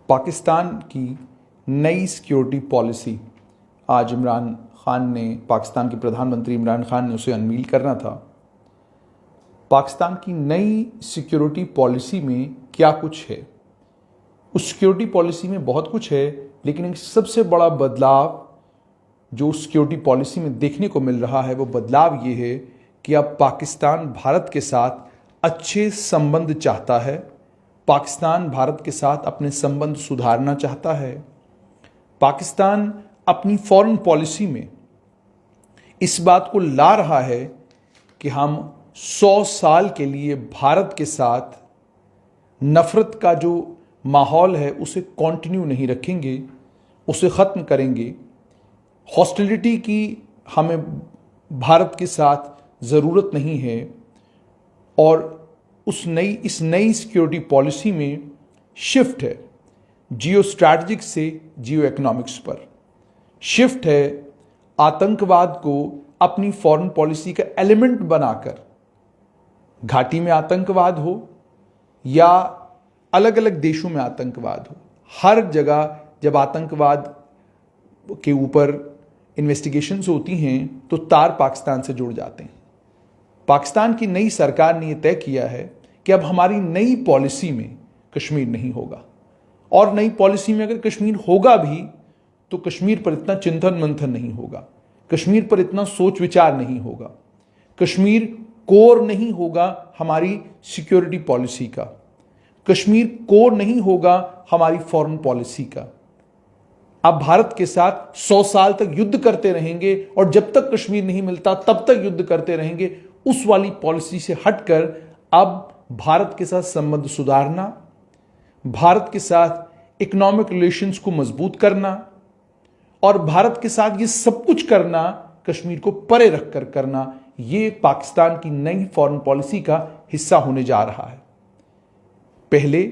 पाकिस्तान की नई security policy आज पाकिस्तान के प्रधानमंत्री इमरान खान ने उसे अनवील करना था। पाकिस्तान की नई सिक्योरिटी पॉलिसी में क्या कुछ है? उस सिक्योरिटी पॉलिसी में बहुत कुछ है, लेकिन एक सबसे बड़ा बदलाव जो सिक्योरिटी पॉलिसी में देखने को मिल रहा है वो बदलाव ये है कि अब पाकिस्तान भारत के साथ अच्छे संबंध चाहता है। पाकिस्तान भारत के साथ अपने संबंध सुधारना चाहता है। पाकिस्तान अपनी फॉरेन पॉलिसी में इस बात को ला रहा है कि हम 100 साल के लिए भारत के साथ नफरत का जो माहौल है उसे कंटिन्यू नहीं रखेंगे, उसे ख़त्म करेंगे। हॉस्टिलिटी की हमें भारत के साथ ज़रूरत नहीं है और इस नई सिक्योरिटी पॉलिसी में शिफ्ट है जियो स्ट्रैटेजिक से जियो इकोनॉमिक्स पर। शिफ्ट है आतंकवाद को अपनी फॉरेन पॉलिसी का एलिमेंट बनाकर, घाटी में आतंकवाद हो या अलग अलग देशों में आतंकवाद हो, हर जगह जब आतंकवाद के ऊपर इन्वेस्टिगेशंस होती हैं तो तार पाकिस्तान से जुड़ जाते हैं। पाकिस्तान की नई सरकार ने यह तय किया है कि अब हमारी नई पॉलिसी में कश्मीर नहीं होगा, और नई पॉलिसी में अगर कश्मीर होगा भी तो कश्मीर पर इतना चिंतन मंथन नहीं होगा, कश्मीर पर इतना सोच विचार नहीं होगा, कश्मीर कोर नहीं होगा हमारी सिक्योरिटी पॉलिसी का, कश्मीर कोर नहीं होगा हमारी फॉरेन पॉलिसी का। अब भारत के साथ 100 साल तक युद्ध करते रहेंगे और जब तक कश्मीर नहीं मिलता तब तक युद्ध करते रहेंगे। उस वाली पॉलिसी से हटकर अब भारत के साथ संबंध सुधारना, भारत के साथ इकोनॉमिक रिलेशंस को मजबूत करना और भारत के साथ ये सब कुछ करना, कश्मीर को परे रखकर करना, ये पाकिस्तान की नई फॉरेन पॉलिसी का हिस्सा होने जा रहा है। पहले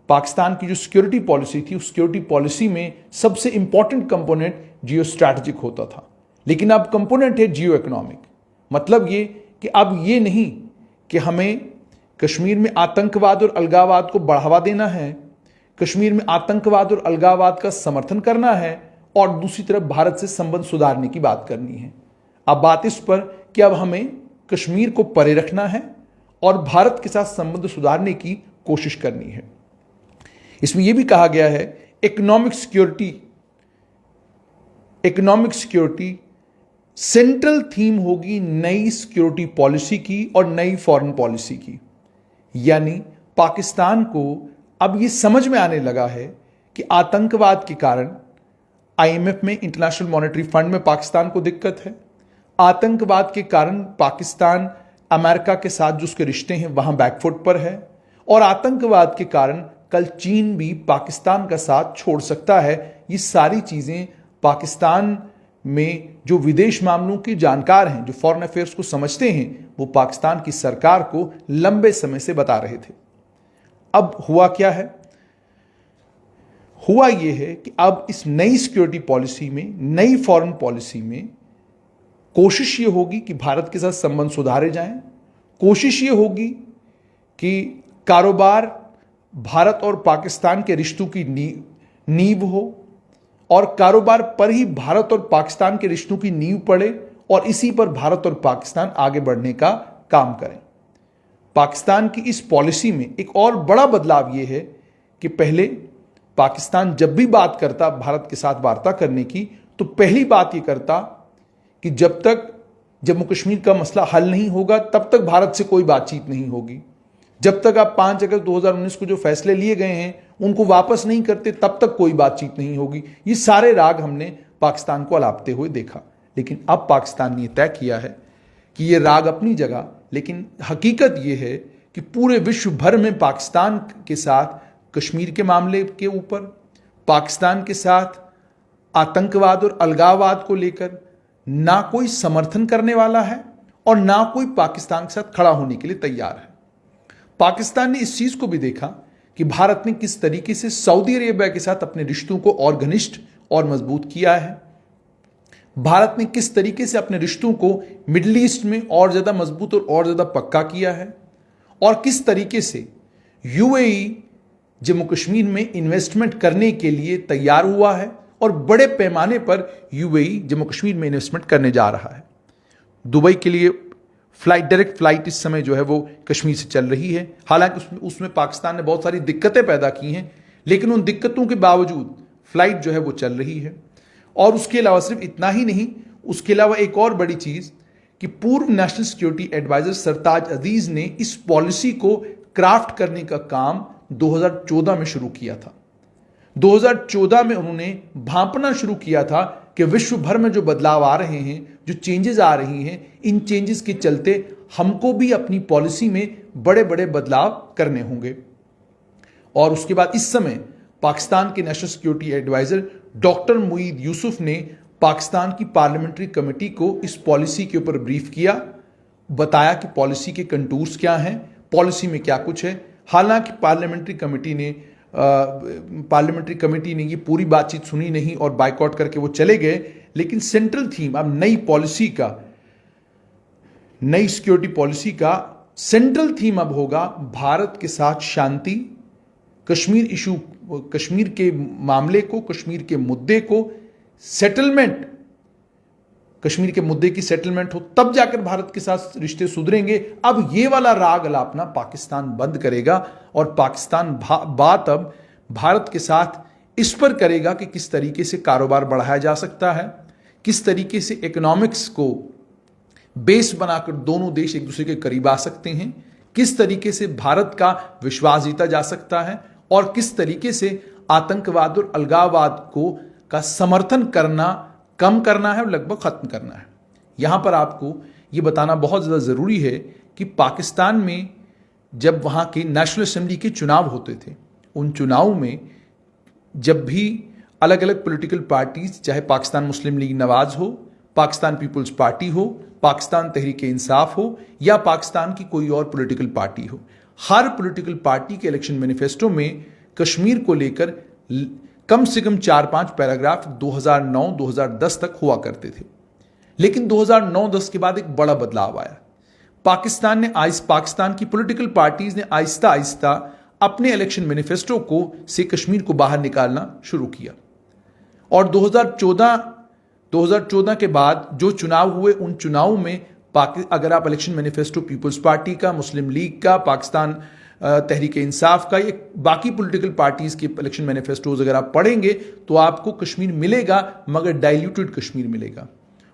पाकिस्तान की जो सिक्योरिटी पॉलिसी थी, उस सिक्योरिटी पॉलिसी में सबसे इंपॉर्टेंट कंपोनेंट जियो स्ट्रैटेजिक होता था, लेकिन अब कंपोनेंट है जियो इकोनॉमिक। मतलब ये कि अब ये नहीं कि हमें कश्मीर में आतंकवाद और अलगाववाद को बढ़ावा देना है, कश्मीर में आतंकवाद और अलगाववाद का समर्थन करना है और दूसरी तरफ भारत से संबंध सुधारने की बात करनी है। अब बात इस पर कि अब हमें कश्मीर को परे रखना है और भारत के साथ संबंध सुधारने की कोशिश करनी है। इसमें यह भी कहा गया है इकोनॉमिक सिक्योरिटी सेंट्रल थीम होगी नई सिक्योरिटी पॉलिसी की और नई फॉरेन पॉलिसी की। यानी पाकिस्तान को अब यह समझ में आने लगा है कि आतंकवाद के कारण आईएमएफ में, इंटरनेशनल मॉनेटरी फंड में पाकिस्तान को दिक्कत है। आतंकवाद के कारण पाकिस्तान अमेरिका के साथ जो उसके रिश्ते हैं वहां बैकफुट पर है, और आतंकवाद के कारण कल चीन भी पाकिस्तान का साथ छोड़ सकता है। ये सारी चीजें पाकिस्तान में जो विदेश मामलों की जानकार हैं, जो फॉरेन अफेयर्स को समझते हैं, वो पाकिस्तान की सरकार को लंबे समय से बता रहे थे। अब हुआ क्या है? हुआ यह है कि अब इस नई सिक्योरिटी पॉलिसी में, नई फॉरेन पॉलिसी में कोशिश ये होगी कि भारत के साथ संबंध सुधारे जाएं। कोशिश ये होगी कि कारोबार भारत और पाकिस्तान के रिश्तों की नींव हो और कारोबार पर ही भारत और पाकिस्तान के रिश्तों की नींव पड़े और इसी पर भारत और पाकिस्तान आगे बढ़ने का काम करें। पाकिस्तान की इस पॉलिसी में एक और बड़ा बदलाव यह है कि पहले पाकिस्तान जब भी बात करता भारत के साथ वार्ता करने की, तो पहली बात यह करता कि जब तक जम्मू कश्मीर का मसला हल नहीं होगा तब तक भारत से कोई बातचीत नहीं होगी। जब तक आप 5 अगस्त 2019 को जो फैसले लिए गए हैं उनको वापस नहीं करते तब तक कोई बातचीत नहीं होगी। ये सारे राग हमने पाकिस्तान को अलापते हुए देखा, लेकिन अब पाकिस्तान ने तय किया है कि ये राग अपनी जगह, लेकिन हकीकत ये है कि पूरे विश्व भर में पाकिस्तान के साथ कश्मीर के मामले के ऊपर, पाकिस्तान के साथ आतंकवाद और अलगाववाद को लेकर ना कोई समर्थन करने वाला है और ना कोई पाकिस्तान के साथ खड़ा होने के लिए तैयार है। पाकिस्तान ने इस चीज को भी देखा कि भारत ने किस तरीके से सऊदी अरेबिया के साथ अपने रिश्तों को और घनिष्ठ और मजबूत किया है। भारत ने किस तरीके से अपने रिश्तों को मिडिल ईस्ट में और ज्यादा मजबूत और ज्यादा पक्का किया है, और किस तरीके से यूएई जम्मू कश्मीर में इन्वेस्टमेंट करने के लिए तैयार हुआ है और बड़े पैमाने पर यूएई जम्मू कश्मीर में इन्वेस्टमेंट करने जा रहा है। दुबई के लिए डायरेक्ट फ्लाइट इस समय जो है वो कश्मीर से चल रही है। हालांकि उसमें पाकिस्तान ने बहुत सारी दिक्कतें पैदा की हैं, लेकिन उन दिक्कतों के बावजूद फ्लाइट जो है वो चल रही है। और उसके अलावा सिर्फ इतना ही नहीं, उसके अलावा एक और बड़ी चीज कि पूर्व नेशनल सिक्योरिटी एडवाइजर सरताज अजीज ने इस पॉलिसी को क्राफ्ट करने का काम 2014 में शुरू किया था। 2014 में उन्होंने भांपना शुरू किया था कि विश्व भर में जो बदलाव आ रहे हैं, जो चेंजेस आ रही हैं, इन चेंजेस के चलते हमको भी अपनी पॉलिसी में बड़े बड़े बदलाव करने होंगे। और उसके बाद इस समय पाकिस्तान के national security adviser doctor Moeed Yusuf ने पाकिस्तान की पार्लियामेंट्री कमेटी को इस पॉलिसी के ऊपर ब्रीफ किया, बताया कि पॉलिसी के कंटूर्स क्या हैं, पॉलिसी में क्या कुछ है। हालांकि पार्लियामेंट्री कमेटी ने ये पूरी बातचीत सुनी नहीं और बायकॉट करके वो चले गए, लेकिन सेंट्रल थीम अब नई सिक्योरिटी पॉलिसी का सेंट्रल थीम अब होगा भारत के साथ शांति, कश्मीर के मामले को, कश्मीर के मुद्दे को सेटलमेंट, कश्मीर के मुद्दे की सेटलमेंट हो, तब जाकर भारत के साथ रिश्ते सुधरेंगे। अब ये वाला राग अलापना पाकिस्तान बंद करेगा और पाकिस्तान बात अब भारत के साथ इस पर करेगा कि किस तरीके से कारोबार बढ़ाया जा सकता है, किस तरीके से इकोनॉमिक्स को बेस बनाकर दोनों देश एक दूसरे के करीब आ सकते हैं, किस तरीके से भारत का विश्वास जीता जा सकता है और किस तरीके से आतंकवाद और अलगाववाद का समर्थन करना कम करना है और लगभग खत्म करना है। यहां पर आपको यह बताना बहुत ज्यादा जरूरी है कि पाकिस्तान में जब वहां के नेशनल असेंबली के चुनाव होते थे, उन चुनाव में जब भी अलग अलग पॉलिटिकल पार्टीज, चाहे पाकिस्तान मुस्लिम लीग नवाज हो, पाकिस्तान पीपुल्स पार्टी हो, पाकिस्तान तहरीक इंसाफ हो या पाकिस्तान की कोई और पॉलिटिकल पार्टी हो, हर पॉलिटिकल पार्टी के इलेक्शन मैनिफेस्टो में कश्मीर को लेकर कम से कम 4-5 पैराग्राफ 2009-2010 तक हुआ करते थे। लेकिन 2009-10 के बाद एक बड़ा बदलाव आया। पाकिस्तान की पॉलिटिकल पार्टीज ने आहिस्ता आहिस्ता अपने इलेक्शन मैनिफेस्टो से कश्मीर को बाहर निकालना शुरू किया। और 2014 के बाद जो चुनाव हुए, उन चुनावों में अगर आप इलेक्शन मैनिफेस्टो पीपल्स पार्टी का, मुस्लिम लीग का, पाकिस्तान तहरीक इंसाफ का, ये बाकी पॉलिटिकल पार्टीज के इलेक्शन मैनिफेस्टोज अगर आप पढ़ेंगे तो आपको कश्मीर मिलेगा, मगर डाइल्यूटेड कश्मीर मिलेगा।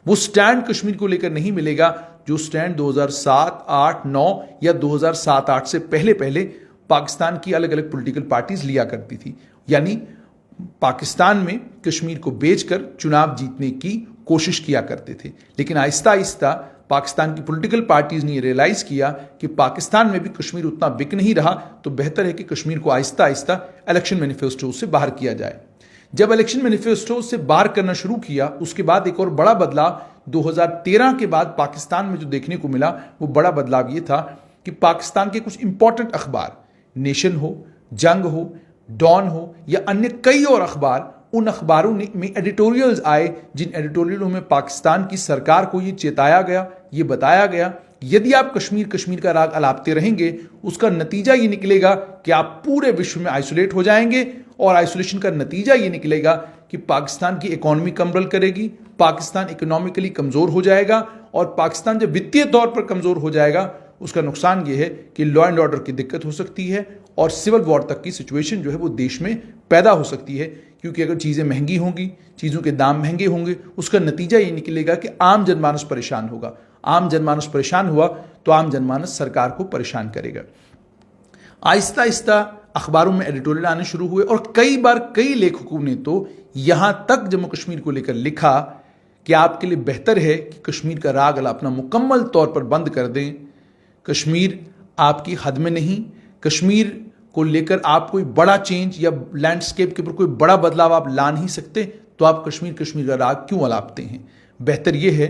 वो स्टैंड कश्मीर को लेकर नहीं मिलेगा जो स्टैंड 2007, 8, 9 या 2007, 8 से पहले पाकिस्तान की अलग अलग पॉलिटिकल पार्टीज लिया करती थी। यानी पाकिस्तान में कश्मीर को बेचकर चुनाव जीतने की कोशिश किया करते थे। लेकिन आहिस्ता आहिस्ता पाकिस्तान की पॉलिटिकल पार्टीज ने रियलाइज किया कि पाकिस्तान में भी कश्मीर उतना बिक नहीं रहा, तो बेहतर है कि कश्मीर को आहिस्ता आहिस्ता इलेक्शन मैनिफेस्टो से बाहर किया जाए। जब इलेक्शन मैनिफेस्टो से बाहर करना शुरू किया, उसके बाद एक और बड़ा बदलाव 2013 के बाद पाकिस्तान में जो देखने को मिला, वो बड़ा बदलाव ये था कि पाकिस्तान के कुछ इंपॉर्टेंट अखबार, नेशन हो, जंग हो, डॉन हो या अन्य कई और अखबार, उन अखबारों में एडिटोरियल्स आए जिन एडिटोरियलों में पाकिस्तान की सरकार को ये चेताया गया, ये बताया गया, यदि आप कश्मीर का राग अलापते रहेंगे, उसका नतीजा ये निकलेगा कि आप पूरे विश्व में आइसोलेट हो जाएंगे और आइसोलेशन का नतीजा ये निकलेगा कि पाकिस्तान की इकोनॉमी कमबल करेगी, पाकिस्तान इकोनॉमिकली कमजोर हो जाएगा और पाकिस्तान जब वित्तीय तौर पर कमजोर हो जाएगा, उसका नुकसान ये है कि लॉ एंड ऑर्डर की दिक्कत हो सकती है और सिविल वॉर तक की सिचुएशन जो है वो देश में पैदा हो सकती है। क्योंकि अगर चीज़ें महंगी होंगी, चीज़ों के दाम महंगे होंगे, उसका नतीजा ये निकलेगा कि आम जनमानस परेशान होगा। आम जनमानस परेशान हुआ तो आम जनमानस सरकार को परेशान करेगा। आहिस्ता आहिस्ता अखबारों में एडिटोरियल आने शुरू हुए और कई बार कई लेखकों ने तो यहां तक जम्मू कश्मीर को लेकर लिखा कि आपके लिए बेहतर है कि कश्मीर का राग अलापना मुकम्मल तौर पर बंद कर दें। कश्मीर आपकी हद में नहीं, कश्मीर को लेकर आप कोई बड़ा चेंज या लैंडस्केप के ऊपर कोई बड़ा बदलाव आप ला नहीं सकते, तो आप कश्मीर का राग क्यों अलापते हैं। बेहतर यह है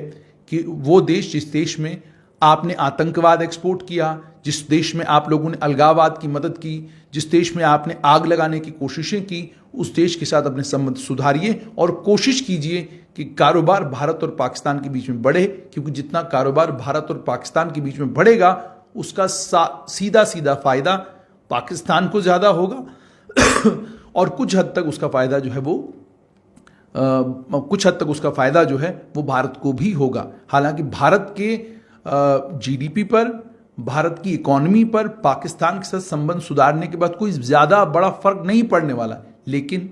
कि वो देश, जिस देश में आपने आतंकवाद एक्सपोर्ट किया, जिस देश में आप लोगों ने अलगाववाद की मदद की, जिस देश में आपने आग लगाने की कोशिशें की, उस देश के साथ अपने संबंध सुधारिए और कोशिश कीजिए कि कारोबार भारत और पाकिस्तान के बीच में बढ़े, क्योंकि जितना कारोबार भारत और पाकिस्तान के बीच में बढ़ेगा, उसका सीधा सीधा फायदा पाकिस्तान को ज्यादा होगा और कुछ हद तक उसका फायदा जो है वो कुछ हद तक उसका फायदा जो है वो भारत को भी होगा। हालांकि भारत के जीडीपी पर, भारत की इकोनॉमी पर पाकिस्तान के साथ संबंध सुधारने के बाद कोई ज्यादा बड़ा फर्क नहीं पड़ने वाला, लेकिन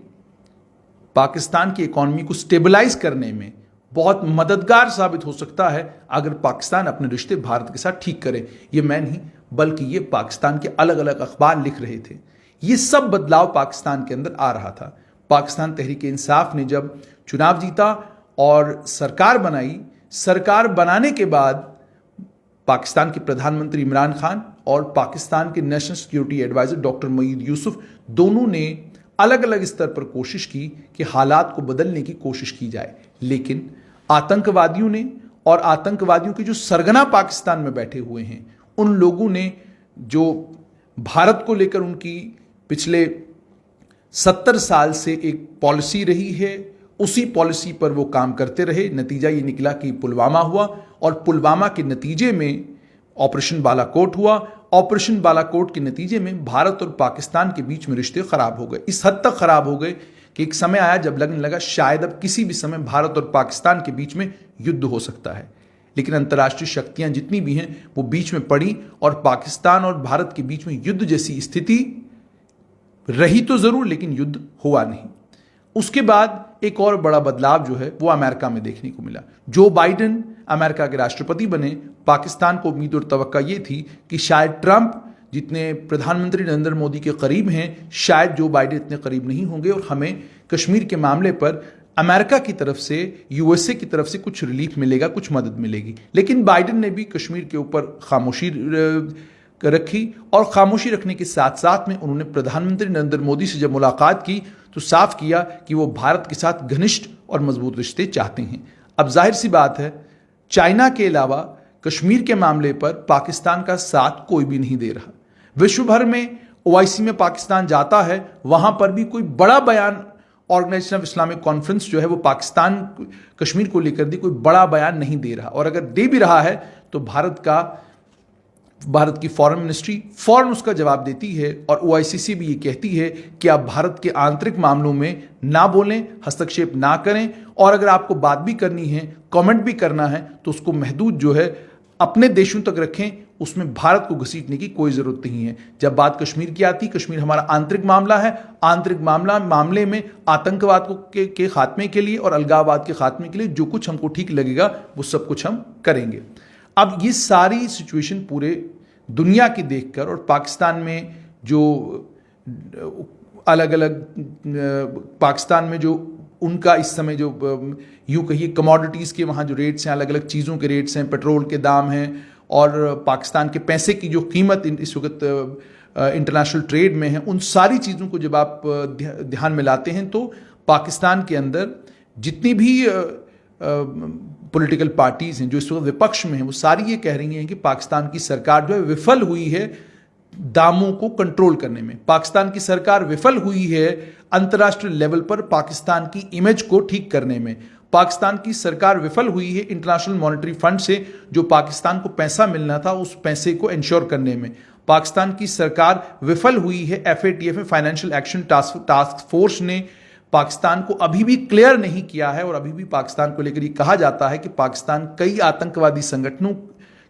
पाकिस्तान की इकोनॉमी को स्टेबलाइज करने में बहुत मददगार साबित हो सकता है अगर पाकिस्तान अपने रिश्ते भारत के साथ ठीक करे। ये मैं नहीं, बल्कि ये पाकिस्तान के अलग अलग अखबार लिख रहे थे। ये सब बदलाव पाकिस्तान के अंदर आ रहा था। पाकिस्तान तहरीक इंसाफ ने जब चुनाव जीता और सरकार बनाई, सरकार बनाने के बाद पाकिस्तान के प्रधानमंत्री इमरान खान और पाकिस्तान के national security adviser doctor Moeed Yusuf दोनों ने अलग अलग स्तर पर कोशिश की कि हालात को बदलने की कोशिश की जाए, लेकिन आतंकवादियों ने और आतंकवादियों के जो सरगना पाकिस्तान में बैठे हुए हैं, उन लोगों ने जो भारत को लेकर उनकी पिछले 70 साल से एक पॉलिसी रही है, उसी पॉलिसी पर वो काम करते रहे। नतीजा ये निकला कि पुलवामा हुआ और पुलवामा के नतीजे में ऑपरेशन बालाकोट हुआ। ऑपरेशन बालाकोट के नतीजे में भारत और पाकिस्तान के बीच में रिश्ते खराब हो गए। इस हद तक खराब हो गए कि एक समय आया जब लगने लगा शायद अब किसी भी समय भारत और पाकिस्तान के बीच में युद्ध हो सकता है। लेकिन अंतर्राष्ट्रीय शक्तियां जितनी भी हैं वो बीच में पड़ी और पाकिस्तान और भारत के बीच में युद्ध जैसी स्थिति रही तो जरूर, लेकिन युद्ध हुआ नहीं। उसके बाद एक और बड़ा बदलाव जो है वो अमेरिका में देखने को मिला। जो बाइडेन अमेरिका के राष्ट्रपति बने, पाकिस्तान को उम्मीद और तवक्का ये थी कि शायद ट्रंप जितने प्रधानमंत्री नरेंद्र मोदी के करीब हैं, शायद जो बाइडेन इतने करीब नहीं होंगे और हमें कश्मीर के मामले पर अमेरिका की तरफ से, यूएसए की तरफ से कुछ रिलीफ मिलेगा, कुछ मदद मिलेगी। लेकिन बाइडेन ने भी कश्मीर के ऊपर खामोशी रखी और खामोशी रखने के साथ साथ में उन्होंने प्रधानमंत्री नरेंद्र मोदी से जब मुलाकात की तो साफ किया कि वो भारत के साथ घनिष्ठ और मजबूत रिश्ते चाहते हैं। अब जाहिर सी बात है, चाइना के अलावा कश्मीर के मामले पर पाकिस्तान का साथ कोई भी नहीं दे रहा। विश्व भर में ओआईसी में पाकिस्तान जाता है, वहां पर भी कोई बड़ा बयान ऑर्गेनाइजेशन ऑफ इस्लामिक कॉन्फ्रेंस जो है वो पाकिस्तान कश्मीर को लेकर कोई बड़ा बयान नहीं दे रहा, और अगर दे भी रहा है तो भारत की फॉरेन मिनिस्ट्री फौरन उसका जवाब देती है और ओआईसी भी ये कहती है कि आप भारत के आंतरिक मामलों में ना बोलें, हस्तक्षेप ना करें, और अगर आपको बात भी करनी है, कमेंट भी करना है, तो उसको महदूद जो है अपने देशों तक रखें, उसमें भारत को घसीटने की कोई जरूरत नहीं है। जब बात कश्मीर की आती, कश्मीर हमारा आंतरिक मामला है, आंतरिक मामले में आतंकवाद के खात्मे के लिए और अलगाववाद के खात्मे के लिए जो कुछ हमको ठीक लगेगा वो सब कुछ हम करेंगे। अब ये सारी सिचुएशन पूरे दुनिया की देखकर और पाकिस्तान में जो अलग अलग पाकिस्तान में जो उनका इस समय जो यूं कहिए कमोडिटीज़ के वहाँ जो रेट्स हैं, अलग अलग चीज़ों के रेट्स हैं, पेट्रोल के दाम हैं और पाकिस्तान के पैसे की जो कीमत इस वक्त इंटरनेशनल ट्रेड में है, उन सारी चीज़ों को जब आप ध्यान में लाते हैं तो पाकिस्तान के अंदर जितनी भी पॉलिटिकल पार्टीज हैं जो इस वक्त विपक्ष में हैं, वो सारी ये कह रही हैं कि पाकिस्तान की सरकार जो है विफल हुई है दामों को कंट्रोल करने में। पाकिस्तान की सरकार विफल हुई है अंतर्राष्ट्रीय लेवल पर पाकिस्तान की इमेज को ठीक करने में। पाकिस्तान की सरकार विफल हुई है इंटरनेशनल मॉनेटरी फंड से जो पाकिस्तान को पैसा मिलना था उस पैसे को इंश्योर करने में। पाकिस्तान की सरकार विफल हुई है FATF में फाइनेंशियल एक्शन टास्क फोर्स ने पाकिस्तान को अभी भी क्लियर नहीं किया है और अभी भी पाकिस्तान को लेकर ये कहा जाता है कि पाकिस्तान कई आतंकवादी संगठनों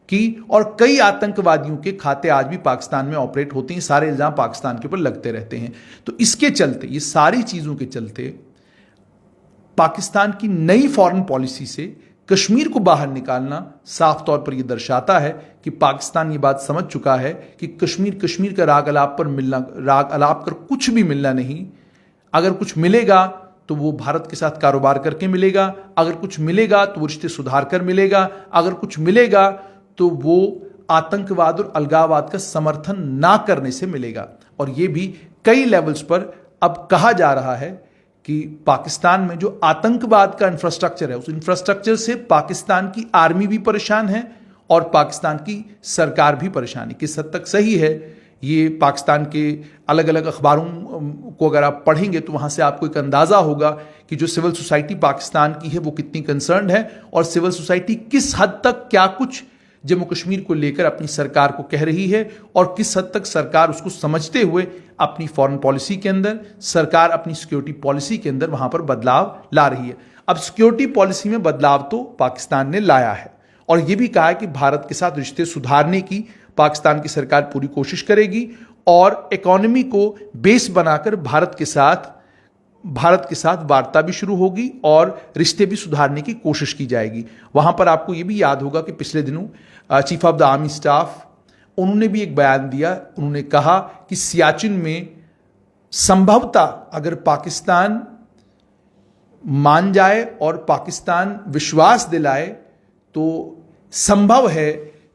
की और कई आतंकवादियों के खाते आज भी पाकिस्तान में ऑपरेट होते हैं। सारे इल्जाम पाकिस्तान के ऊपर लगते रहते हैं। तो इसके चलते, ये सारी चीजों के चलते पाकिस्तान की नई फॉरेन पॉलिसी से कश्मीर को बाहर निकालना साफ तौर पर यह दर्शाता है कि पाकिस्तान ये बात समझ चुका है कि कश्मीर का राग अलाप कर कुछ भी मिलना नहीं। अगर कुछ मिलेगा तो वो भारत के साथ कारोबार करके मिलेगा, अगर कुछ मिलेगा तो वो रिश्ते सुधार कर मिलेगा, अगर कुछ मिलेगा तो वो आतंकवाद और अलगाववाद का समर्थन ना करने से मिलेगा। और ये भी कई लेवल्स पर अब कहा जा रहा है कि पाकिस्तान में जो आतंकवाद का इंफ्रास्ट्रक्चर है उस इंफ्रास्ट्रक्चर से पाकिस्तान की आर्मी भी परेशान है और पाकिस्तान की सरकार भी परेशान है। किस हद तक सही है ये पाकिस्तान के अलग अलग अखबारों को अगर आप पढ़ेंगे तो वहाँ से आपको एक अंदाज़ा होगा कि जो सिविल सोसाइटी पाकिस्तान की है वो कितनी कंसर्न्ड है और सिविल सोसाइटी किस हद तक क्या कुछ जम्मू कश्मीर को लेकर अपनी सरकार को कह रही है और किस हद तक सरकार उसको समझते हुए अपनी फॉरेन पॉलिसी के अंदर, सरकार अपनी सिक्योरिटी पॉलिसी के अंदर वहां पर बदलाव ला रही है। अब सिक्योरिटी पॉलिसी में बदलाव तो पाकिस्तान ने लाया है और यह भी कहा है कि भारत के साथ रिश्ते सुधारने की पाकिस्तान की सरकार पूरी कोशिश करेगी और इकोनॉमी को बेस बनाकर भारत के साथ वार्ता भी शुरू होगी और रिश्ते भी सुधारने की कोशिश की जाएगी। वहां पर आपको यह भी याद होगा कि पिछले दिनों chief of the army staff उन्होंने भी एक बयान दिया। उन्होंने कहा कि सियाचिन में संभवतः अगर पाकिस्तान मान जाए और पाकिस्तान विश्वास दिलाए तो संभव है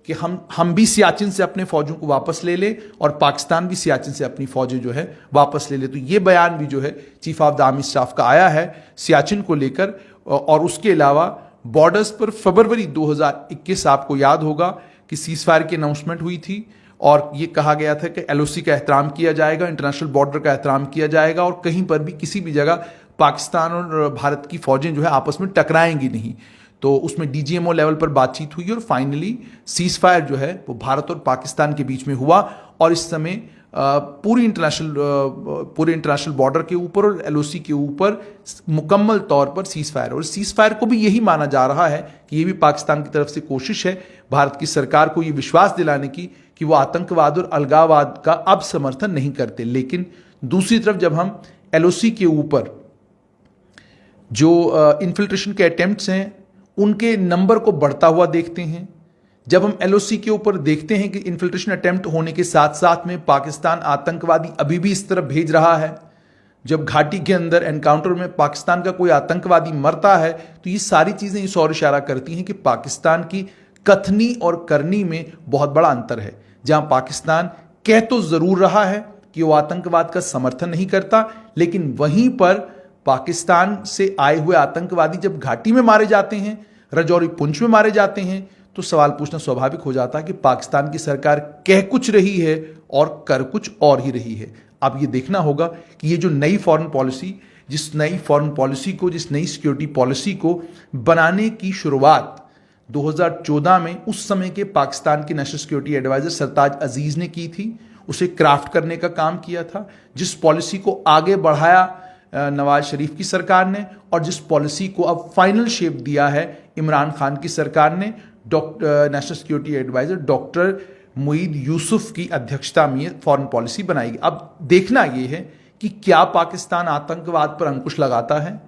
कि हम भी सियाचिन से अपने फौजों को वापस ले लें और पाकिस्तान भी सियाचिन से अपनी फौजें जो है वापस ले ले। तो ये बयान भी जो है chief of the army staff का आया है सियाचिन को लेकर। और उसके अलावा बॉर्डर्स पर फरवरी 2021 आपको याद होगा कि सीज फायर की अनाउंसमेंट हुई थी और ये कहा गया था कि एलओसी का एहतराम किया जाएगा, इंटरनेशनल बॉर्डर का एहतराम किया जाएगा और कहीं पर भी किसी भी जगह पाकिस्तान और भारत की फौजें जो है आपस में टकराएंगी नहीं। तो उसमें डीजीएमओ लेवल पर बातचीत हुई और फाइनली सीज फायर जो है वो भारत और पाकिस्तान के बीच में हुआ और इस समय पूरे इंटरनेशनल बॉर्डर के ऊपर और एलओसी के ऊपर मुकम्मल तौर पर सीज फायर। और सीज फायर को भी यही माना जा रहा है कि ये भी पाकिस्तान की तरफ से कोशिश है भारत की सरकार को ये विश्वास दिलाने की कि वो आतंकवाद और अलगाववाद का अब समर्थन नहीं करते। लेकिन दूसरी तरफ जब हम एलओसी के ऊपर जो इन्फिल्ट्रेशन के अटेम्प्ट्स हैं उनके नंबर को बढ़ता हुआ देखते हैं, जब हम एलओसी के ऊपर देखते हैं कि इन्फिल्ट्रेशन अटेम्प्ट होने के साथ साथ में पाकिस्तान आतंकवादी अभी भी इस तरफ भेज रहा है, जब घाटी के अंदर एनकाउंटर में पाकिस्तान का कोई आतंकवादी मरता है, तो ये सारी चीजें इस ओर इशारा करती हैं कि पाकिस्तान की कथनी और करनी में बहुत बड़ा अंतर है। जहां पाकिस्तान कह तो जरूर रहा है कि वो आतंकवाद का समर्थन नहीं करता, लेकिन वहीं पर पाकिस्तान से आए हुए आतंकवादी जब घाटी में मारे जाते हैं, रजौरी पुंछ में मारे जाते हैं, तो सवाल पूछना स्वाभाविक हो जाता है कि पाकिस्तान की सरकार कह कुछ रही है और कर कुछ और ही रही है। अब ये देखना होगा कि ये जो नई फॉरेन पॉलिसी, जिस नई सिक्योरिटी पॉलिसी को बनाने की शुरुआत 2014 में उस समय के पाकिस्तान के नेशनल सिक्योरिटी एडवाइजर सरताज अजीज ने की थी, उसे क्राफ्ट करने का काम किया था, जिस पॉलिसी को आगे बढ़ाया नवाज शरीफ की सरकार ने और जिस पॉलिसी को अब फाइनल शेप दिया है इमरान खान की सरकार ने, national security adviser doctor Moeed Yusuf की अध्यक्षता में फॉरेन पॉलिसी बनाएगी। अब देखना यह है कि क्या पाकिस्तान आतंकवाद पर अंकुश लगाता है,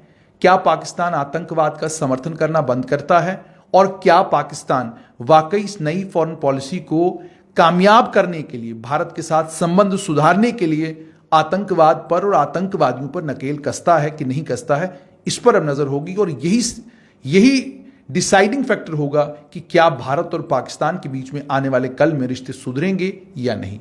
क्या पाकिस्तान आतंकवाद का समर्थन करना बंद करता है और क्या पाकिस्तान वाकई इस नई फॉरेन पॉलिसी को कामयाब करने के लिए, भारत के साथ संबंध सुधारने के लिए आतंकवाद पर और आतंकवादियों पर नकेल कसता है कि नहीं कसता है। इस पर अब नजर होगी और यही डिसाइडिंग फैक्टर होगा कि क्या भारत और पाकिस्तान के बीच में आने वाले कल में रिश्ते सुधरेंगे या नहीं।